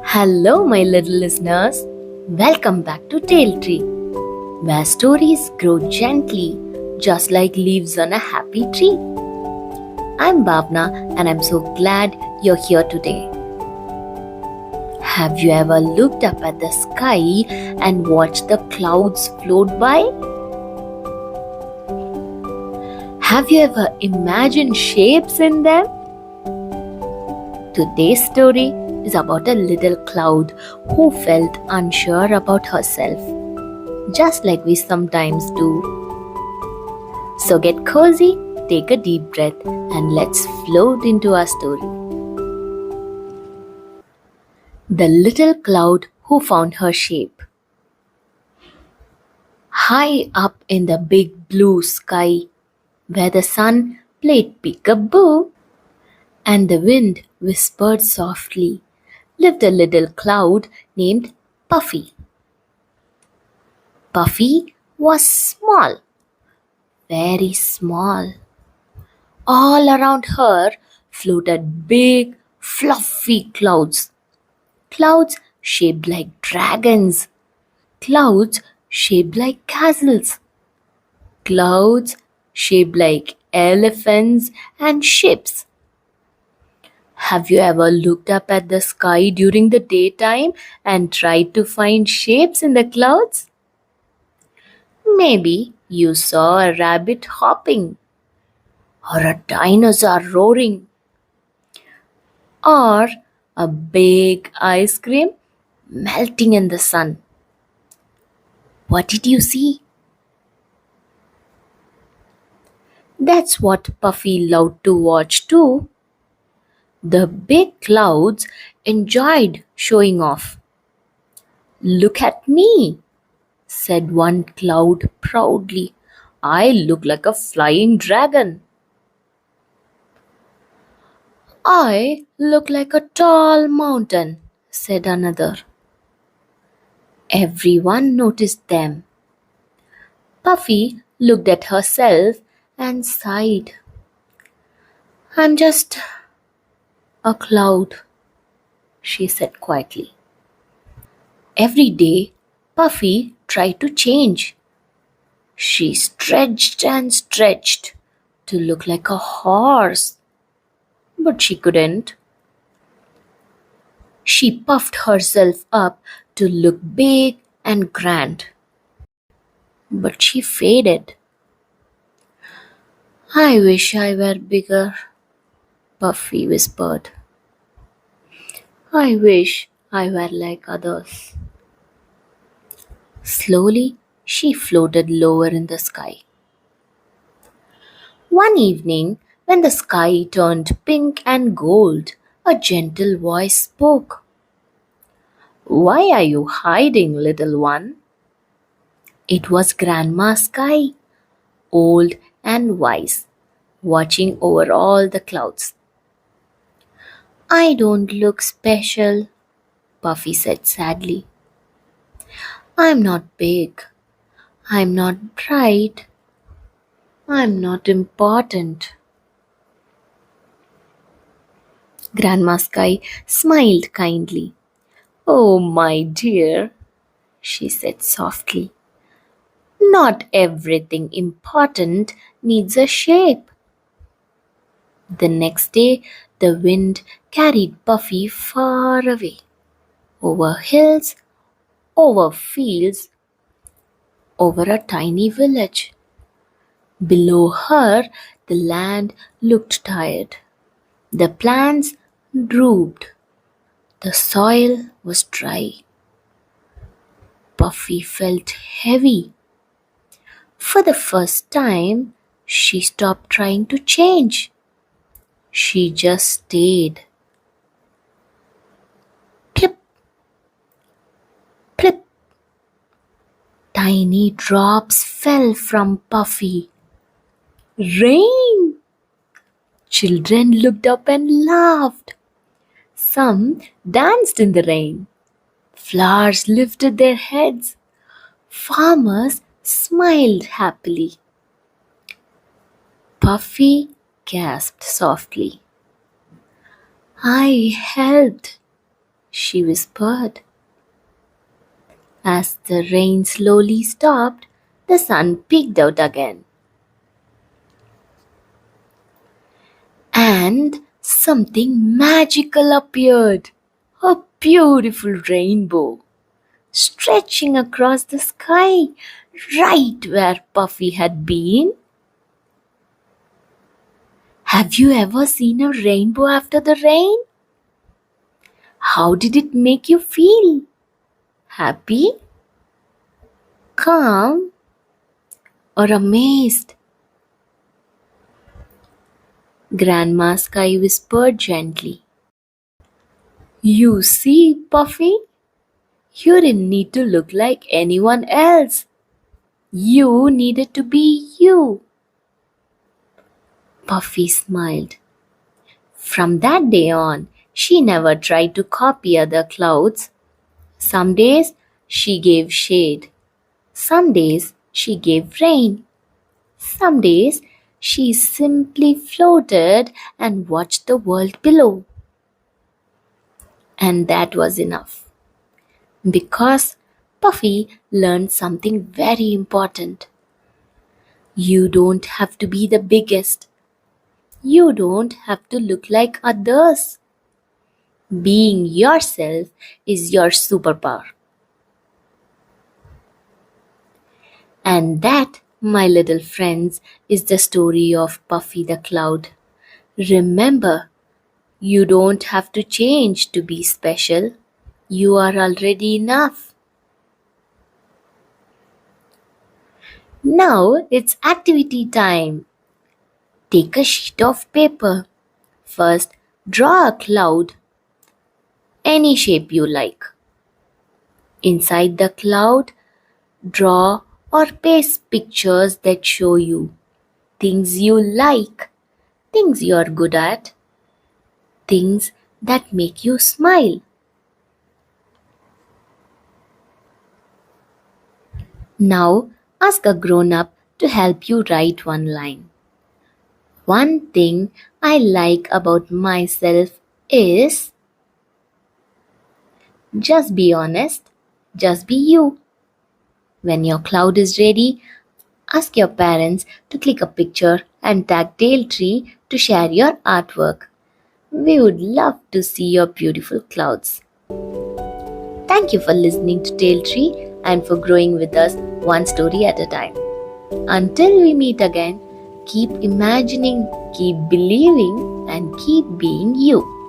Hello, my little listeners. Welcome back to Tale Tree, where stories grow gently, just like leaves on a happy tree. I'm Bhavna, and I'm so glad you're here today. Have you ever looked up at the sky and watched the clouds float by? Have you ever imagined shapes in them? Today's story is about a little cloud who felt unsure about herself, just like we sometimes do. So get cozy, take a deep breath, and let's float into our story. The little cloud who found her shape. High up in the big blue sky, where the sun played peekaboo and the wind whispered softly, lived a little cloud named Puffy. Puffy was small, very small. All around her floated big, fluffy clouds. Clouds shaped like dragons. Clouds shaped like castles. Clouds shaped like elephants and ships. Have you ever looked up at the sky during the daytime and tried to find shapes in the clouds? Maybe you saw a rabbit hopping, or a dinosaur roaring, or a big ice cream melting in the sun. What did you see? That's what Puffy loved to watch too. The big clouds enjoyed showing off. Look at me, said one cloud proudly. I look like a flying dragon. I look like a tall mountain, said another. Everyone noticed them. Puffy looked at herself and sighed. I'm just a cloud, she said quietly. Every day, Puffy tried to change. She stretched and stretched to look like a horse, but she couldn't. She puffed herself up to look big and grand, but she faded. I wish I were bigger, Puffy whispered. I wish I were like others. Slowly, she floated lower in the sky. One evening, when the sky turned pink and gold, a gentle voice spoke. Why are you hiding, little one? It was Grandma Sky, old and wise, watching over all the clouds. I don't look special, Puffy said sadly. I'm not big. I'm not bright. I'm not important. Grandma Sky smiled kindly. Oh, my dear, she said softly. Not everything important needs a shape. The next day, the wind carried Puffy far away, over hills, over fields, over a tiny village. Below her, the land looked tired. The plants drooped. The soil was dry. Puffy felt heavy. For the first time, she stopped trying to change. She just stayed. Plip, plip. Tiny drops fell from Puffy. Rain! Children looked up and laughed. Some danced in the rain. Flowers lifted their heads. Farmers smiled happily. Puffy gasped softly. I helped, she whispered. As the rain slowly stopped, the sun peeked out again. And something magical appeared. A beautiful rainbow stretching across the sky right where Puffy had been. Have you ever seen a rainbow after the rain? How did it make you feel? Happy? Calm? Or amazed? Grandma Sky whispered gently. You see, Puffy, you didn't need to look like anyone else. You needed to be you. Puffy smiled. From that day on, she never tried to copy other clouds. Some days she gave shade. Some days she gave rain. Some days she simply floated and watched the world below. And that was enough. Because Puffy learned something very important. You don't have to be the biggest. You don't have to look like others. Being yourself is your superpower. And that, my little friends, is the story of Puffy the Cloud. Remember, you don't have to change to be special. You are already enough. Now it's activity time. Take a sheet of paper. First, draw a cloud, any shape you like. Inside the cloud, draw or paste pictures that show you things you like, things you're good at, things that make you smile. Now, ask a grown up to help you write one line. One thing I like about myself is just be honest, just be you. When your cloud is ready, ask your parents to click a picture and tag Tail Tree to share your artwork. We would love to see your beautiful clouds. Thank you for listening to Tail Tree and for growing with us one story at a time. Until we meet again, keep imagining, keep believing, and keep being you.